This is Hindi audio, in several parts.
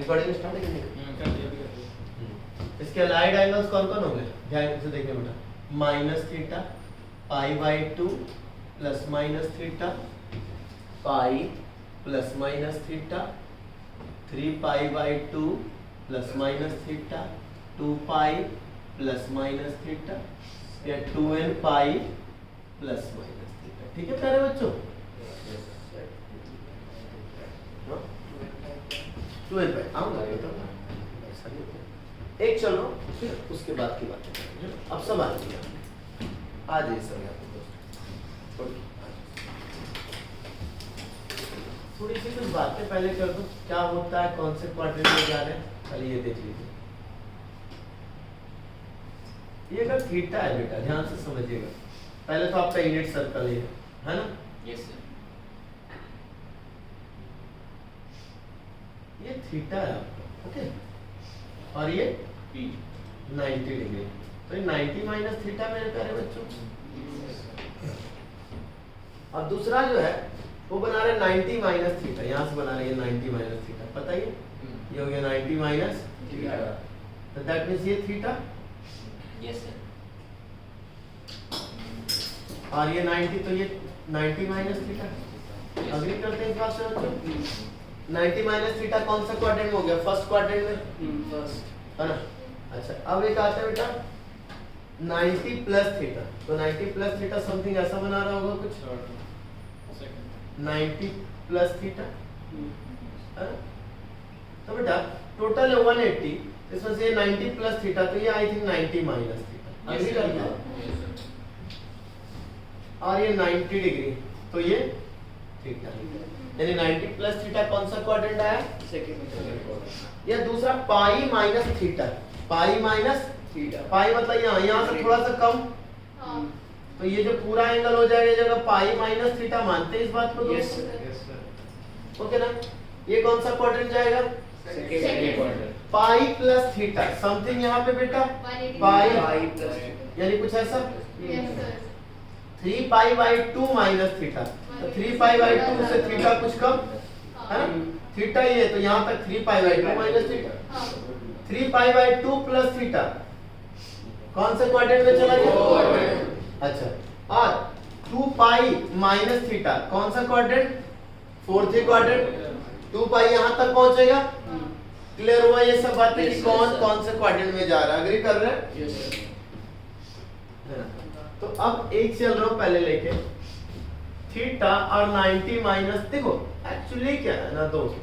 रिकॉर्डिंग स्टार्ट है कि नहीं? इसके अलाइड एंगल्स कौन कौन होंगे? ध्यान से देखिए बेटा, minus theta pi by 2 plus minus theta pi plus minus theta 3 pi by 2 plus minus theta 2 pi plus minus theta या 2n pi plus minus theta. ठीक है प्यारे बच्चों? 2n पाई आऊंगा बेटा, एक चलो फिर उसके बाद की बात करेंगे। अब सब आ जाइए, आ जाइए सब यहाँ पे दोस्तों। थोड़ी सी कुछ बातें पहले कर दो, क्या होता है, कौन से क्वाड्रेंट में जा रहे हैं, पहले ये देख लीजिए। ये अगर थीटा है बेटा, ध्यान से समझिएगा, पहले तो आपका यूनिट सर्कल है ना? Yes sir. ये थीटा है आपका, ओके, और ये 90 डिग्री, तो ये 90 माइनस थीटा मेरे प्यारे बच्चों। अब दूसरा जो है वो बना रहे 90 माइनस थीटा, यहाँ से बना रहे हैं 90 माइनस थीटा, पता ही ये हो गया 90 माइनस थीटा, तो दैट मींस ये थीटा, यस सर। और ये 90, तो ये 90 माइनस थीटा। अग्री करते हैं इस बात से बच्चों? 90 माइनस थीटा कौन सा क्वाड्रेंट में हो गया? फर्स्ट क्वाड्रेंट में, फर्स्ट है ना? अच्छा, अब एक आता है बेटा 90 प्लस थीटा, तो 90 प्लस थीटा समथिंग ऐसा बना रहा होगा कुछ, 90 प्लस थीटा है ना? तो बेटा टोटल है 180, इसमें से 90 प्लस थीटा, तो ये I think 90 minus theta. Agree करते हैं? और ये 90 डिग्री, तो ये थीटा, यानी 90 प्लस थीटा कौन सा क्वाड्रेंट आया? सेकंड। या दूसरा pi minus theta, pi minus theta, pi मतलब यहाँ से थोड़ा सा कम, तो ये जो पूरा एंगल हो जाएगा जगह पाई माइनस थीटा, मानते हैं इस बात को? Yes sir. ओके ना? ये कौन सा क्वाड्रेंट जाएगा? Second quadrant. Pi plus theta something यहाँ पे बेटा पाई प्लस, यानी कुछ ऐसा 3 पाई बाई 2 माइनस थीटा, तो 3 पाई बाई 2 से थीटा कुछ कम है ना? थीटा ही है, तो यहाँ तक 3 pi by 2 minus theta, 3 pi by 2 plus theta कौन से क्वाड्रेंट में चला गया? अच्छा, और 2 पाई माइनस थीटा कौन सा क्वाड्रेंट? Fourth quadrant. 2 पाई यहाँ तक पहुंचेगा। क्लियर हुआ ये सब बातें कि कौन से क्वाड्रेंट में जा रहा है? अग्री कर रहे हैं? Yes sir. तो अब एक चल रहा हूं पहले लेके थीटा और 90 माइनस, देखो एक्चुअली क्या है ना दोस्त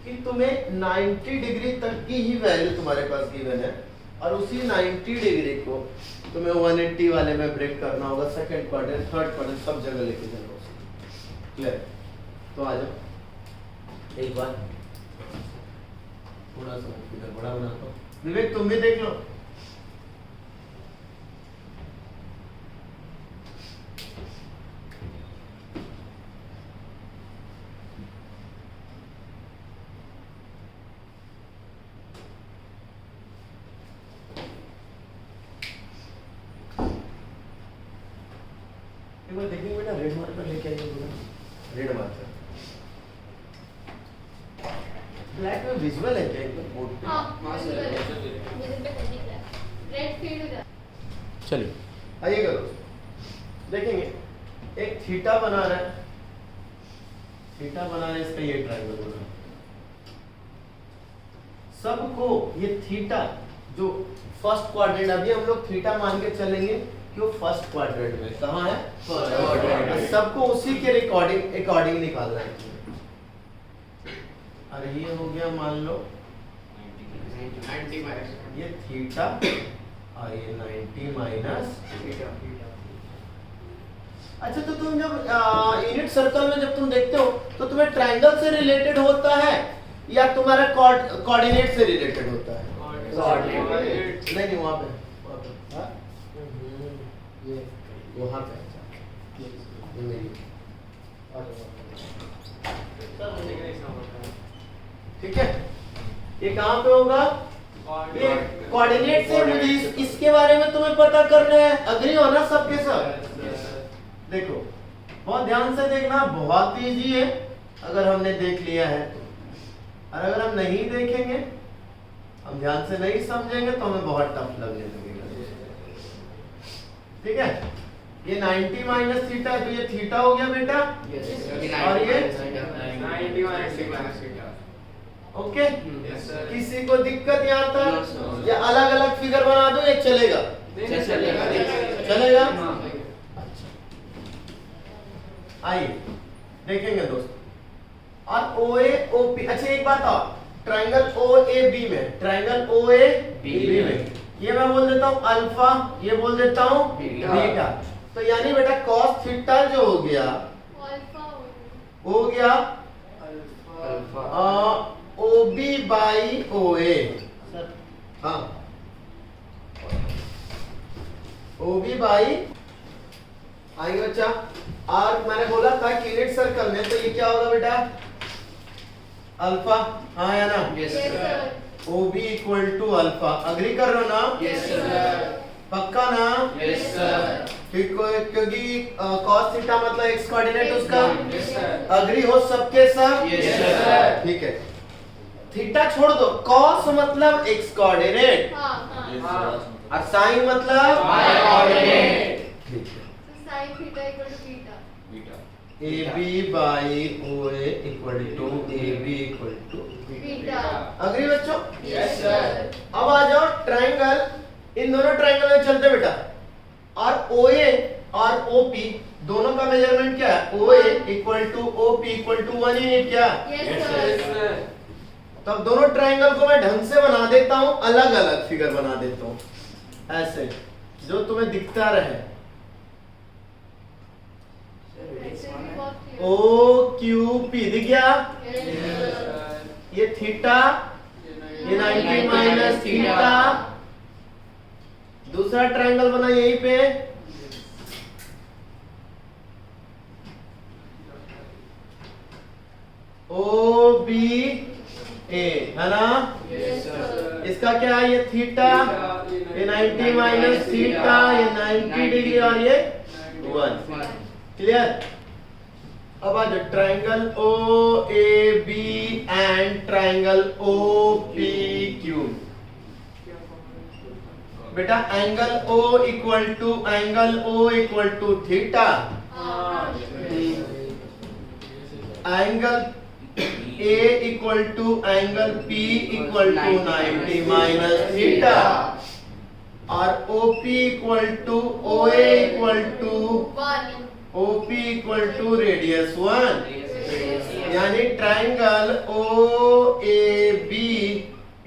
कि तुम्हें 90 डिग्री तक की ही वैल्यू तुम्हारे पास गिवन है, और उसी 90 डिग्री को तुम्हें 180 वाले में ब्रेक करना होगा, सेकंड क्वाड्रेंट, थर्ड क्वाड्रेंट, सब जगह लेके जाना होगा। क्लियर? तो आ जाओ एक बार थोड़ा सा इधर बड़ा बनाता हूं, विवेक तुम भी देख लो। एक बार देखेंगे बेटा, रेड मार्कर लेके आइए पूरा, रेड मार्कर। ब्लैक में विजुअल है क्या एकदम बोर्ड पे? हां रेड फील्ड हो जाता। चलिए आइए करो, देखेंगे एक थीटा बना रहा है, थीटा बना रहा है, इसका ये ट्रायंगल बना रहा है। सबको ये थीटा जो फर्स्ट क्वाड्रेंट, अभी हम लोग थीटा मान के चलेंगे कि वो फर्स्ट क्वाड्रेंट में कहाँ है? First quadrant. सबको उसी के अकॉर्डिंग निकालना है। अरे ये हो गया मान लो 90 माइनस, ये थीटा और ये 90 माइनस थीटा। अच्छा, तो तुम जब यूनिट सर्कल में जब तुम देखते हो तो तुम्हें ट्रायंगल से रिलेटेड होता है या तुम्हारा कोऑर्डिनेट से रिलेटेड होता है? कोऑर्डिनेट। नहीं वहां पे हाँ? ये वहां पे ठीक है, ये कहाँ पे होगा? ये कोऑर्डिनेट से मुझे इसके बारे में तुम्हें पता करना है। अग्री हो ना सबके सब? देखो बहुत ध्यान से देखना, बहुत इजी है अगर हमने देख लिया है तो। और अगर हम नहीं देखेंगे, हम ध्यान से नहीं समझेंगे तो हमें बहुत टफ लगने लगेगा। ठीक है, ये 90 माइनस थीटा है तो ये थीटा हो गया बेटा। और ये 90 minus theta. Okay. Yes, sir. किसी को दिक्कत यहाँ No, तक sir. या अलग अलग फिगर बना दो, ये चलेगा? चलेगा? अच्छा, आइए देखेंगे दोस्तों। और ओ ए ओ पी, अच्छा एक बात और, ट्रायंगल ओ ए बी में, ट्रायंगल ओ ए बी में ये मैं बोल देता हूँ अल्फा, ये बोल देता हूँ बीटा। तो यानी बेटा cos थीटा जो हो गया ओ बी बाई ओ ए। हाँ, ओ बी बाई आएगा बच्चा। और मैंने बोला था कि यूनिट सर्कल में, तो ये क्या होगा बेटा? अल्फा। हाँ या ना? O B equal to alpha. Agree कर रहे हो ना? पक्का ना? क्योंकि cos थीटा मतलब एक्स कोऑर्डिनेट उसका। अग्री हो सबके सब? ठीक है, थीटा छोड़ दो, cos मतलब एक्स कोऑर्डिनेट और साइन मतलब वाई कोऑर्डिनेट। ठीक है, A B by O A equal to A B equal to beta. Agree बच्चों? अब आ जाओ ट्रायंगल, इन दोनों ट्रायंगल में चलते बेटा। और ओ ए और ओ पी दोनों का मेजरमेंट क्या है? O A equal to O P equal to 1 unit. क्या? तब दोनों ट्रायंगल को मैं ढंग से बना देता हूं, अलग अलग फिगर बना देता हूं ऐसे जो तुम्हें दिखता रहे। ओ क्यू पी दिख गया? ये थीटा, ये 90 माइनस थीटा। दूसरा ट्रायंगल बना यहीं पे, ओ बी ए, है ना? इसका क्या है? ये थीटा, ये 90 माइनस थीटा, ये 90 डिग्री और ये 1। क्लियर? अब आ जाओ triangle O A B and triangle O P Q. बेटा angle O equal to theta, angle A equal to angle P equal to 90 minus theta और OP equal to O A equal to OP equal to radius 1। यानी triangle OAB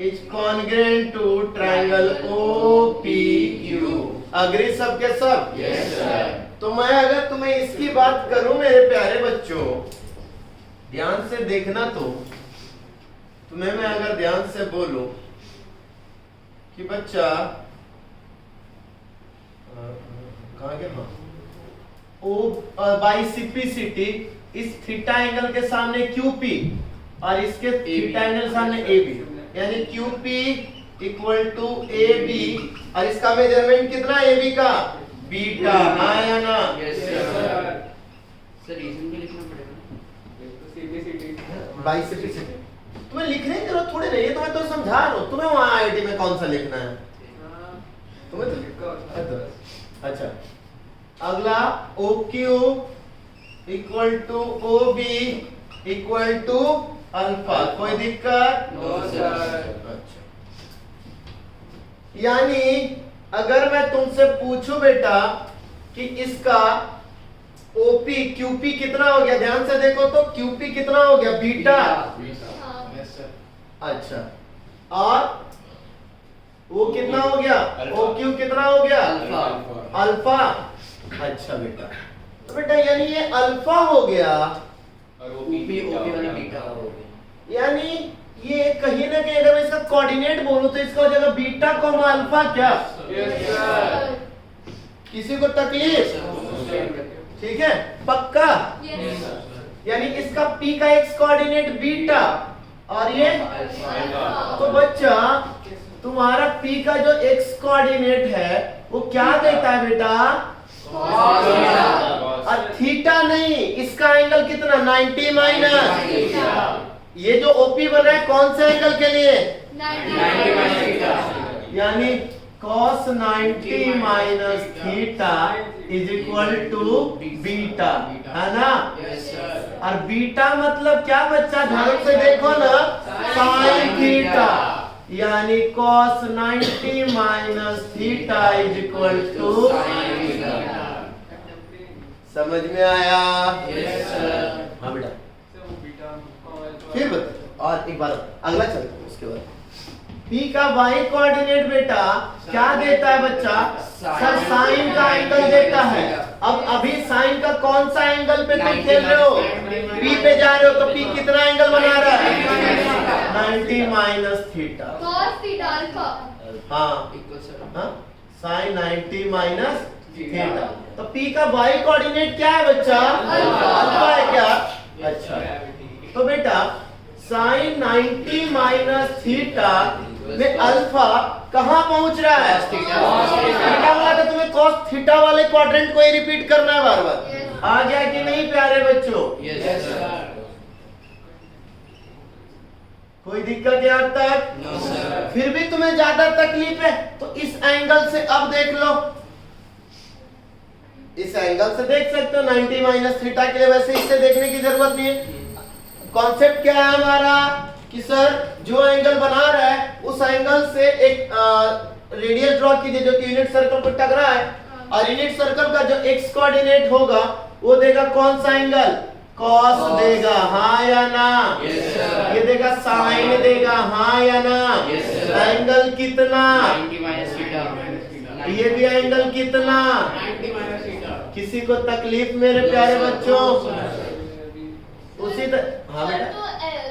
is congruent to triangle OPQ। Agree सबके सब? Yes sir. तो मैं अगर तुम्हें इसकी बात करूं मेरे प्यारे बच्चों, ध्यान से देखना, तो तुम्हें मैं अगर ध्यान से बोलूं कि बच्चा कहां गया? हाँ, ओ बाई सिपिसिटी इस थीटा एंगल के सामने QP और इसके थीटा एंगल सामने AB, यानी QP इक्वल टू AB और इसका मेजरमेंट कितना AB का? बीटा। हाँ या ना? सर रीजन भी लिखना पड़ेगा। बाई सिपिसिटी तुम्हें लिखने की जरूरत थोड़ी नहीं है, तुम्हें तो समझा रहा हूं। तुम्हें वहां IIT में कौन सा लिखना है? तुम्हें तो अच्छा। अगला OQ equal to OB equal to alpha. कोई दिक्कत? No sir. अच्छा, यानी अगर मैं तुमसे पूछूं बेटा कि इसका OP QP कितना हो गया, ध्यान से देखो तो QP कितना हो गया? बीटा। अच्छा, और वो कितना हो गया? OQ कितना हो गया? अल्फा। अच्छा बेटा, तो बेटा यानी ये अल्फा हो गया और ओपी वाला बीटा हो गया। यानी ये कहीं ना कहीं अगर मैं इसका कोऑर्डिनेट बोलूं तो इसका हो जाएगा बीटा कॉमा अल्फा। क्या? Yes sir. किसी को तकलीफ? ठीक है, पक्का? यानी इसका P का एक्स कोऑर्डिनेट बीटा और ये तो बच्चा तुम्हारा P का जो एक्स कोऑर्डिनेट है वो क्या देता है बेटा? और थीटा नहीं, इसका एंगल कितना? 90 माइनस। ये जो ओपी बना है कौन से एंगल के लिए? 90 minus theta. यानी cos 90 minus theta is equal to beta, है ना? Yes, sir. और बीटा मतलब क्या बच्चा, ध्यान से देखो ना, sin थीटा, यानी cos 90 minus theta is equal to Sin theta. समझ में आया? Yes, sir. हाँ बेटा, फिर बता और एक बार अगला चलते हैं उसके बाद। P का y कोऑर्डिनेट बेटा क्या देता है बच्चा? सर साइन का एंगल देता है। अब अभी साइन का कौन सा एंगल पे तुम खेल रहे हो? P पे जा रहे हो तो P कितना एंगल बना रहा है? 90 minus theta. cos theta alpha. हाँ Equal, sir. हाँ, साइन 90 माइनस थीटा। तो P का y कोऑर्डिनेट क्या है बच्चा? अल्फा है क्या? अच्छा, तो बेटा साइन 90 माइनस थीटा में अल्फा कहाँ पहुंच रहा है? थीटा वाला तो तुम्हें cos थीटा वाले क्वाड्रेंट को ही रिपीट करना है बार बार। आ गया कि नहीं प्यारे बच्चों? Yes, sir. कोई दिक्कत यहाँ तक? No, sir. फिर भी तुम्हें ज्यादा तकलीफ है तो इस एंगल से अब देख लो, इस एंगल से देख सकते हो 90 माइनस थीटा के लिए। वैसे इससे देखने की जरूरत नहीं है। कॉन्सेप्ट क्या है हमारा कि सर जो एंगल बना रहा है उस एंगल से एक रेडियस ड्रॉ कीजिए जो कि यूनिट सर्कल को टकरा है, और यूनिट सर्कल का जो एक्स कोऑर्डिनेट होगा वो देगा कौन सा एंगल? कॉस देगा, हाँ या ना? Yes, sir. ये देगा साइन देगा, हाँ या ना? Yes, sir. एंगल कितना? 90 minus theta. ये भी एंगल कितना? 90 minus theta. किसी को तकलीफ मेरे प्यारे बच्चों? उसी हाँ सर बेटा, तो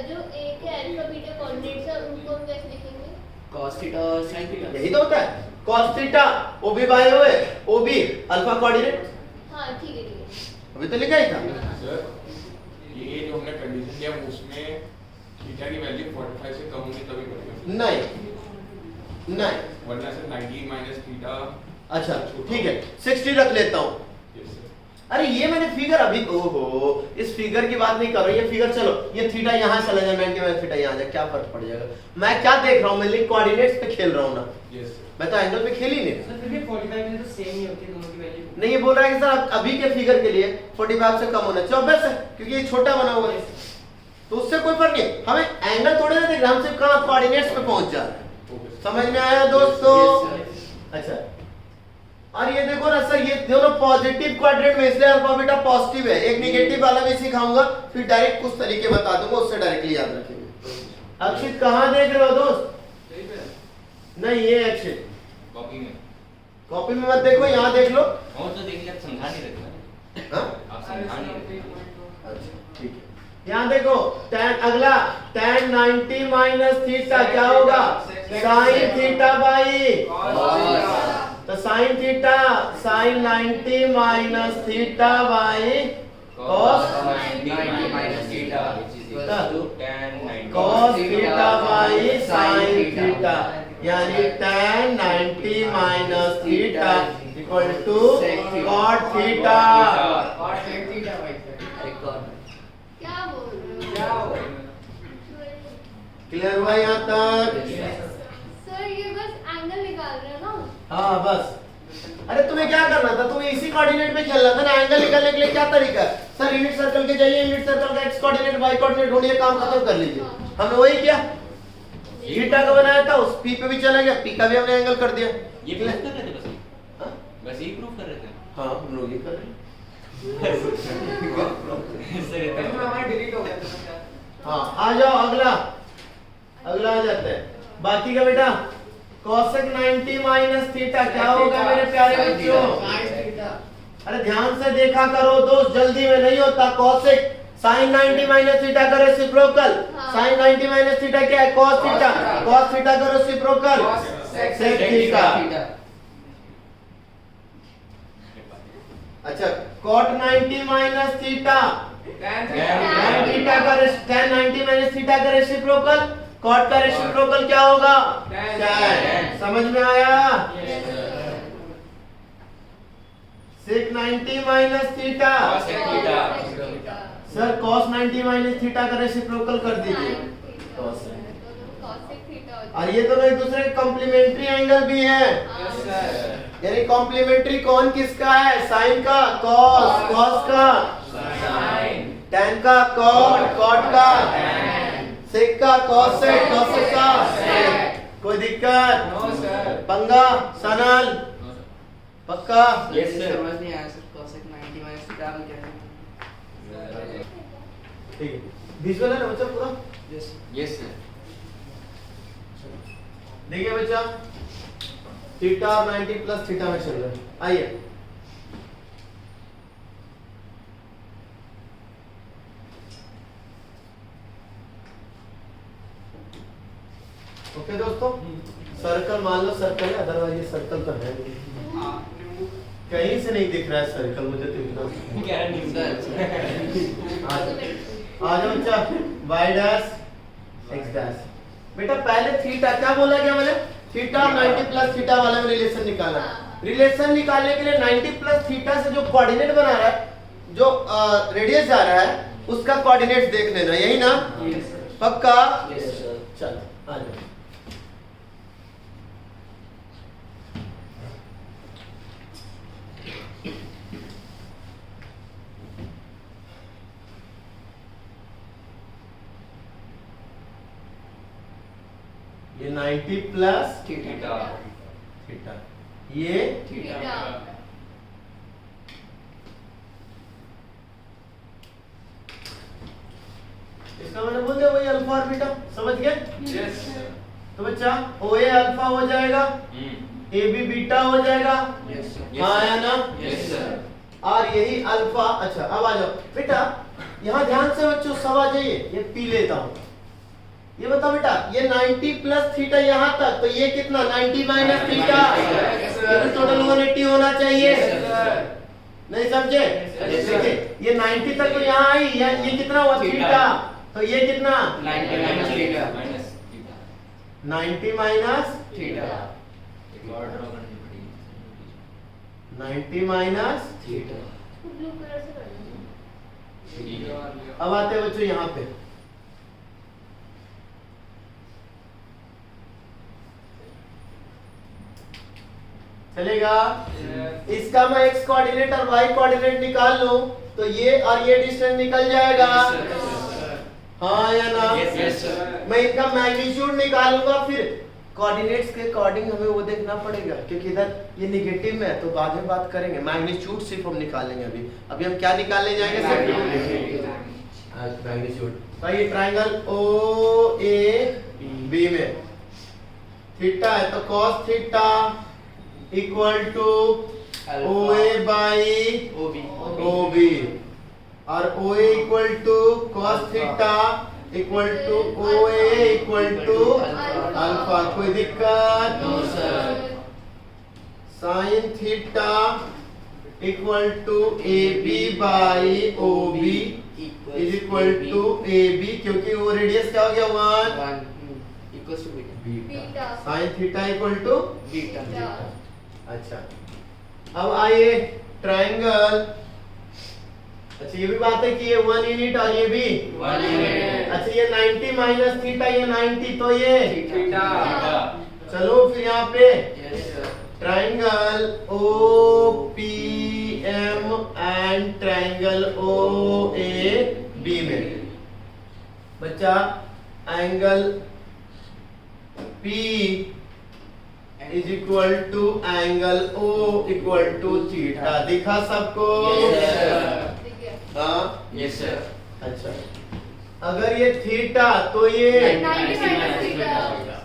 जो a के अल्फा बीटा कोऑर्डिनेट्स है उनको हम कैसे लिखेंगे? Cos theta और sin theta. यही तो होता है। cos theta O B by O है, ओ बी अल्फा कोऑर्डिनेट, हाँ ठीक है। अभी तो लिखा ही था। सर ये जो हमने कंडीशन दिया उसमें थीटा की वैल्यू 45 से कम होगी तभी करेंगे, नहीं नहीं, वरना सर 90 माइनस थीटा। अच्छा ठीक है 60 रख लेता हूँ। Yes sir. अरे ये मैंने फिगर अभी, ओहो इस फिगर की बात नहीं कर रही, ये फिगर चलो ये थीटा यहाँ चला जाए, 90 माइनस थीटा यहाँ जाए, क्या फर्क पड़ जाएगा? मैं क्या देख रहा हूँ? मैं लिंक कोऑर्डिनेट्स पे खेल रहा हूँ ना, यस सर। मैं तो एंगल पे खेल ही नहीं। सर फिर भी 45 में तो सेम ही होती है दोनों की वैल्यू। नहीं, ये बोल रहा है कि सर अभी के फिगर के लिए 45 से कम होना चाहिए, ऑब्वियस है क्योंकि ये छोटा बना हुआ है, तो उससे कोई फर्क नहीं। हमें एंगल थोड़े ना देख रहे, हम सिर्फ कहाँ कोऑर्डिनेट्स पे पहुंच जा रहे हैं। Okay sir. समझ में आया दोस्तों? Yes, अच्छा, और ये देखो ना सर, ये दोनों पॉजिटिव क्वाड्रेंट में, इसलिए अल्फा बीटा पॉजिटिव है। एक नेगेटिव वाला भी सिखाऊंगा, फिर डायरेक्ट कुछ तरीके बता दूंगा, उससे डायरेक्टली याद रखेंगे। अक्षित कहाँ देख रहे हो दोस्त? नहीं ये अक्षित कॉपी में। कॉपी में मत देखो, यहाँ देख लो। और तो देखिए आप समझा नहीं रहे ना, हाँ? आप समझा नहीं रहे। अच्छा ठीक है, यहाँ देखो tan, अगला tan 90 माइनस थीटा क्या होगा? साइन थीटा बाई, तो sine theta sine 90 minus theta by cos 90 minus theta, which is equal to tan 90. cos theta by sine theta, यानी tan 90 minus theta equal to cot theta. क्या बोल रहे हो? क्लियर हुआ यहाँ तक? सर ये बस एंगल निकाल रहे हो ना? हाँ बस। अरे तुम्हें क्या करना था? तुम्हें इसी कोऑर्डिनेट में खेलना था ना। एंगल निकालने के लिए क्या तरीका है? सर यूनिट सर्कल के जाइए, यूनिट सर्कल का एक्स कोऑर्डिनेट वाई कोऑर्डिनेट ढूंढिए, काम खत्म कर लीजिए। हमने वही किया, थीटा का बनाया था, उस पी पे भी चला गया, पी का भी हमने एंगल कर दिया। ये प्रूफ कर रहे थे बस, हाँ? बस यही प्रूफ कर रहे थे। हाँ हम लोग ये कर रहे हैं। ऐसे रहता है। हमारा डिलीट हो गया था। हाँ आ जाओ, अगला अगला आ जाते हैं। बाकी का बेटा cosec 90 माइनस थीटा क्या होगा मेरे प्यारे बच्चों? अरे ध्यान से देखा करो दोस्त, जल्दी में नहीं होता। cosec sin 90 माइनस थीटा का रेसिप्रोकल, हाँ। sin 90 माइनस थीटा क्या है? cos थीटा, cos थीटा का रेसिप्रोकल sec थीटा। अच्छा cot 90 minus theta, tan theta का tan 90 माइनस थीटा का रेसिप्रोकल, cot का रेसिप्रोकल क्या होगा? tan। समझ में आया? sec 90 minus theta, Cosec theta. Sir cos 90 minus theta का रेसिप्रोकल कर दीजिए। cos थीटा और ये दोनों एक दूसरे के कॉम्प्लीमेंट्री एंगल भी हैं। Yes sir. यानी कॉम्प्लीमेंट्री कौन किसका है? साइन का cos, cos का साइन, tan का cot, cot का sec का cosec, cosec का sec। कोई दिक्कत? No sir. पंगा सनल पक्का? Yes, sir. समझ नहीं आया सर cosec 90 माइनस थीटा में क्या है? ठीक है, विजुअल है ना बच्चा पूरा? Yes Yes, sir. देखिए बच्चा, थीटा और 90 प्लस थीटा में चल रहा है। आइए ओके दोस्तों, सर्कल मान लो सर्कल है, अदरवाइज ये सर्कल तो है नहीं। कहीं से नहीं दिख रहा है सर्कल मुझे तो इतना। क्या है न्यूज़ आ जाओ बच्चा, y डैश x डैश। बेटा पहले थीटा क्या बोला गया मैंने? थीटा 90 प्लस थीटा वाला में रिलेशन निकाला। रिलेशन निकालने के लिए 90 प्लस थीटा से जो कोऑर्डिनेट बना रहा है, जो रेडियस जा रहा है, उसका कोऑर्डिनेट देख लेना, यही ना? Yes sir. पक्का? Yes sir. चलो आ जाओ। ये 90 प्लस थीटा थीटा, ये थीटा इसका मैंने बोल दिया वही अल्फा और बीटा, समझ गए? यस तो बच्चा OA अल्फा हो जाएगा, AB बीटा हो जाएगा, यस सर। हाँ या ना? Yes sir. और यही अल्फा। अच्छा अब आ जाओ बेटा, यहाँ ध्यान से बच्चों सब आ जाइए, ये पी लेता हूँ। ये बताओ बेटा, ये 90 प्लस थीटा यहाँ तक, तो ये कितना? 90 माइनस थीटा, टोटल 180 होना चाहिए। नहीं समझे? देखिए ये 90 तक तो यहाँ आई, ये कितना हुआ? थीटा, तो ये कितना? 90 minus theta. 90 minus theta 90 minus. Theta. Blue colour से कर दो। अब आते हैं बच्चों यहाँ पे, चलेगा? इसका मैं x कोऑर्डिनेट और y कोऑर्डिनेट निकाल लूं तो ये और ये डिस्टेंस निकल जाएगा, हाँ या ना? Yes sir. मैं इनका मैग्नीट्यूड निकालूंगा, फिर कोऑर्डिनेट्स के अकॉर्डिंग हमें वो देखना पड़ेगा, क्योंकि इधर ये नेगेटिव में है तो बाद में बात करेंगे। मैग्नीट्यूड सिर्फ हम निकालेंगे, अभी हम क्या निकालने जाएंगे? मैग्नीट्यूड। तो ये ट्रायंगल OAB में थीटा है, तो cos theta equal to OA by OB, और OA equal to cos theta equal to OA equal to alpha. कोई दिक्कत? No sir. sin theta equal to AB by OB is equal to AB, क्योंकि वो रेडियस क्या हो गया? 1 equals to beta. sin theta equal to. Beta. अच्छा अब आइए ट्रायंगल। अच्छा ये भी बात है कि ये 1 यूनिट और ये भी 1 यूनिट। अच्छा ये 90 माइनस थीटा, ये 90, तो ये थीटा। चलो फिर यहाँ पे yes sir. Triangle OPM and triangle OAB में बच्चा angle P is equal to angle O equal to theta. दिखा सबको? Yes sir. हाँ यस सर। अच्छा अगर ये थीटा तो ये 90 माइनस थीटा।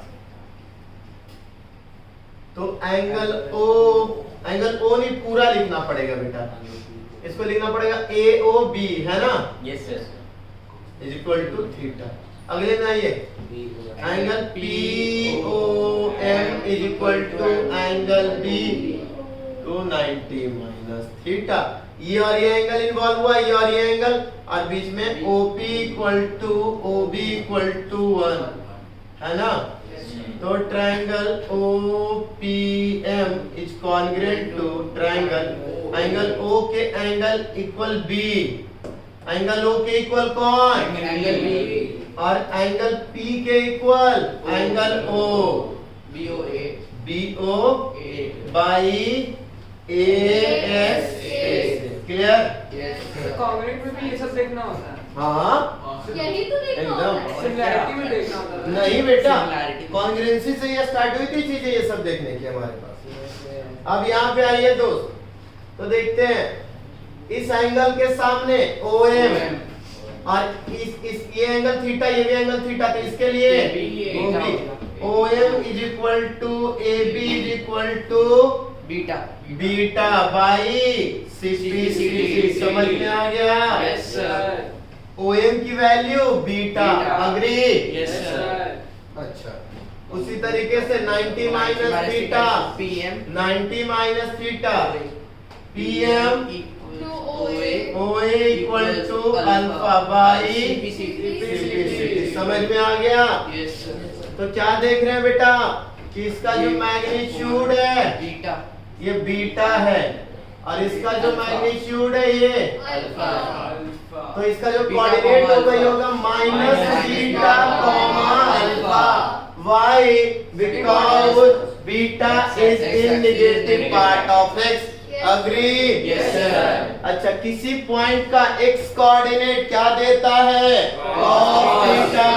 तो एंगल O नहीं पूरा लिखना पड़ेगा बेटा, इसको लिखना पड़ेगा AOB, है ना? Yes, sir. Is equal to theta. अगले में आइए angle POM is equal to angle B to 90 minus theta. ये और ये एंगल इन्वॉल्व हुआ, ये और ये एंगल, और बीच में OP equal to OB equal to 1, है ना? तो triangle OPM is congruent to triangle angle O के angle equal B, angle O के इक्वल कौन? एंगल बी और एंगल पी के equal angle O B O A by A S. Clear? Congruent में भी ये सब देखना होता है। हाँ यही तो देखना एकदम। होता है। सिमिलैरिटी में देखना होता है। नहीं बेटा, Similarity। कॉन्ग्रुएंसी से ये स्टार्ट हुई थी चीजें ये सब देखने की हमारे पास। अब यहाँ पे आइए दोस्त, तो देखते हैं इस एंगल के सामने OM और इस ये एंगल थीटा, ये भी एंगल थीटा, तो इसके लिए OM is equal to AB is equal to beta beta by 60। समझ में आ गया? यस सर OM की value beta. Agree? Yes sir अच्छा, उसी तरीके से 90 minus beta PM 90 minus theta PM to OA OA equal to alpha by CP। समझ में आ गया? यस सर तो क्या देख रहे हैं बेटा कि इसका जो मैग्नीट्यूड है बीटा ये बीटा है और इसका जो मैग्नीट्यूड है ये अल्फा तो इसका जो कोऑर्डिनेट होगा ये होगा minus beta comma alpha. Why? Because beta is in negative part of x। Agree? Yes sir अच्छा, किसी पॉइंट का x कोऑर्डिनेट क्या देता है? cos theta.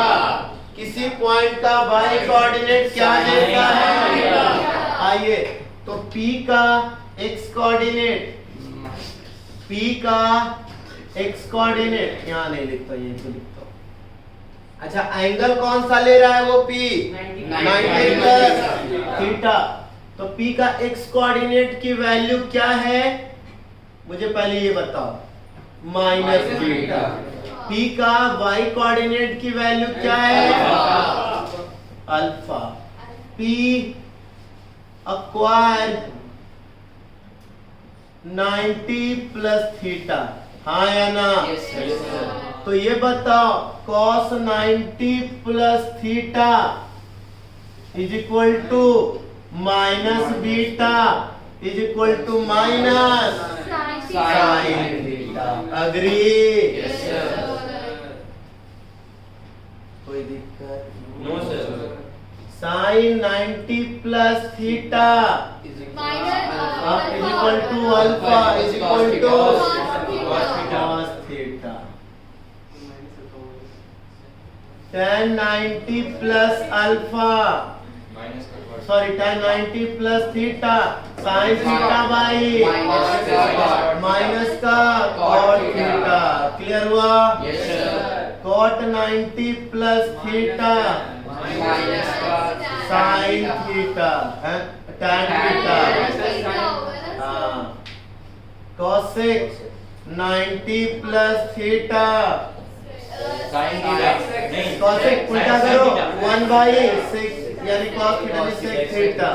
किसी पॉइंट का y कोऑर्डिनेट क्या देता है? आइए, तो P का x कोऑर्डिनेट यहाँ नहीं लिखता, ये तो लिखता हूं। अच्छा, एंगल कौन सा ले रहा है वो P? 90 plus theta. तो P का x कोऑर्डिनेट की वैल्यू क्या है मुझे पहले ये बताओ। Minus beta. P का y कोऑर्डिनेट की वैल्यू क्या है? Alpha. P acquire 90 plus theta, हाँ या ना? यस सर तो ये बताओ cos 90 plus theta is equal to minus beta is equal to minus sine theta. Agree? Yes sir कोई दिक्कत? No sir. Sine 90 plus theta is equal to alpha is equal to cos theta. tan 90 plus alpha sorry tan 90 plus theta sine theta by minus का cot थीटा। क्लियर हुआ? Yes sir cot 90 plus theta minus का साइन थीटा है tan थीटा। हाँ, cosec 90 plus theta sine theta नहीं, cosec उल्टा करो 1 बाई 6 यानी cos थीटा में sec theta.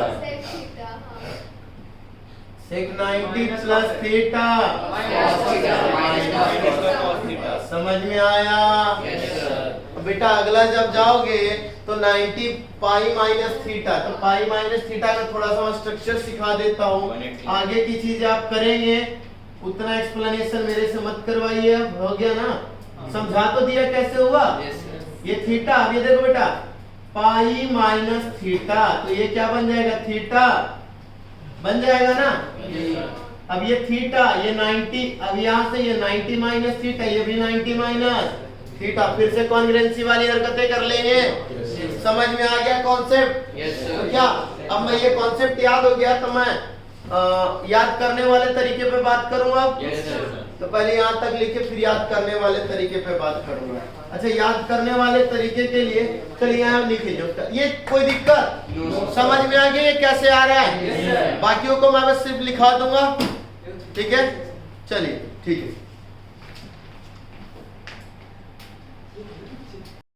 sec 90 plus theta समझ में आया? यस सर बेटा अगला जब जाओगे तो 90 पाई माइनस थीटा, तो पाई माइनस थीटा का थोड़ा सा स्ट्रक्चर सिखा देता हूँ। आगे की चीजें आप करेंगे, उतना एक्सप्लेनेशन मेरे से मत करवाइए। हो गया ना? समझा तो दिया कैसे हुआ? यस सर ये थीटा, अब ये देखो बेटा पाई माइनस थीटा, तो ये क्या बन जाएगा? थीटा बन जाएगा ना? अब ये थीटा ये 90, अब यहाँ से ये 90 माइनस थीटा, ये भी 90 माइनस थीटा। फिर से कॉन्ग्रुएंसी वाली हरकतें कर लेंगे। समझ में आ गया कॉन्सेप्ट? यस तो सर क्या अब मैं ये कॉन्सेप्ट याद हो गया तो मैं याद करने वाले तरीके पे बात करूंगा। यस सर तो पहले यहाँ तक लिखे फिर याद करने वाले तरीके पे बात करूंगा। अच्छा, याद करने वाले तरीके के लिए चलिए यहाँ लिख लीजिए। ये कोई दिक्कत समझ में आ गई? ये कैसे आ रहा है? बाकियों को मैं बस सिर्फ लिखा दूंगा। ठीक है, चलिए ठीक है।